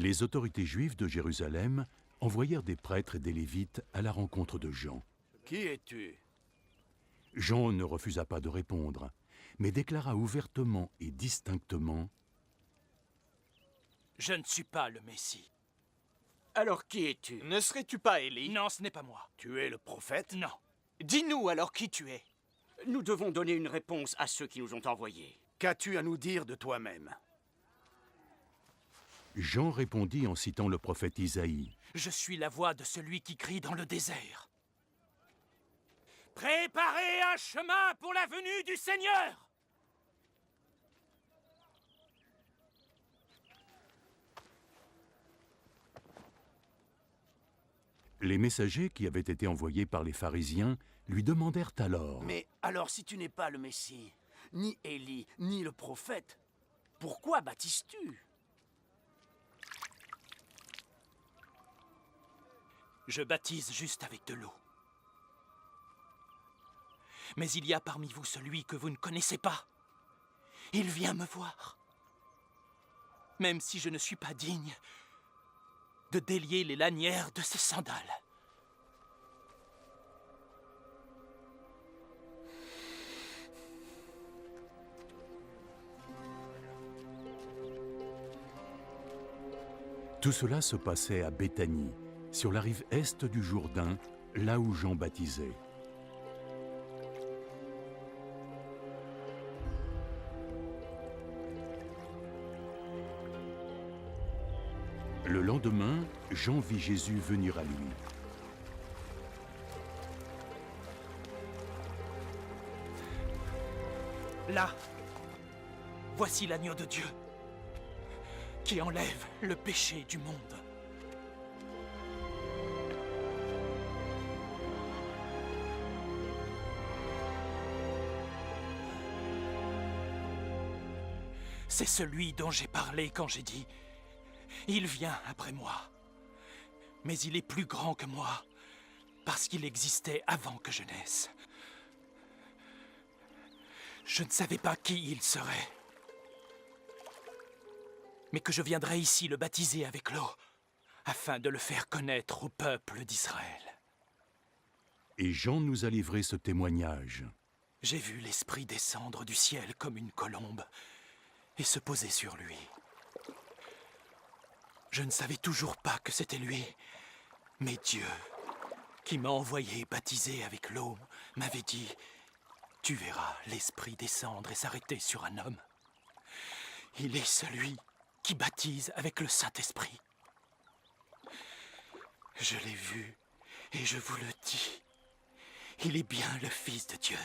Les autorités juives de Jérusalem envoyèrent des prêtres et des lévites à la rencontre de Jean. Qui es-tu? Jean ne refusa pas de répondre, mais déclara ouvertement et distinctement: « Je ne suis pas le Messie. » Alors qui es-tu? Ne serais-tu pas Élie? Non, ce n'est pas moi. Tu es le prophète? Non. Dis-nous alors qui tu es. Nous devons donner une réponse à ceux qui nous ont envoyés. Qu'as-tu à nous dire de toi-même? Jean répondit en citant le prophète Isaïe. « Je suis la voix de celui qui crie dans le désert. Préparez un chemin pour la venue du Seigneur !» Les messagers qui avaient été envoyés par les pharisiens lui demandèrent alors: Mais alors si tu n'es pas le Messie, ni Élie, ni le prophète, pourquoi baptises-tu? Je baptise juste avec de l'eau. Mais il y a parmi vous celui que vous ne connaissez pas. Il vient me voir. Même si je ne suis pas digne de délier les lanières de ses sandales. Tout cela se passait à Béthanie, sur la rive est du Jourdain, là où Jean baptisait. Le lendemain, Jean vit Jésus venir à lui. Là, voici l'agneau de Dieu qui enlève le péché du monde. C'est celui dont j'ai parlé quand j'ai dit « Il vient après moi, mais il est plus grand que moi, parce qu'il existait avant que je naisse. » Je ne savais pas qui il serait, mais que je viendrais ici le baptiser avec l'eau, afin de le faire connaître au peuple d'Israël. Et Jean nous a livré ce témoignage. J'ai vu l'Esprit descendre du ciel comme une colombe et se poser sur lui. Je ne savais toujours pas que c'était lui, mais Dieu, qui m'a envoyé baptiser avec l'eau, m'avait dit « Tu verras l'Esprit descendre et s'arrêter sur un homme. Il est celui qui baptise avec le Saint-Esprit. » Je l'ai vu et je vous le dis, il est bien le Fils de Dieu.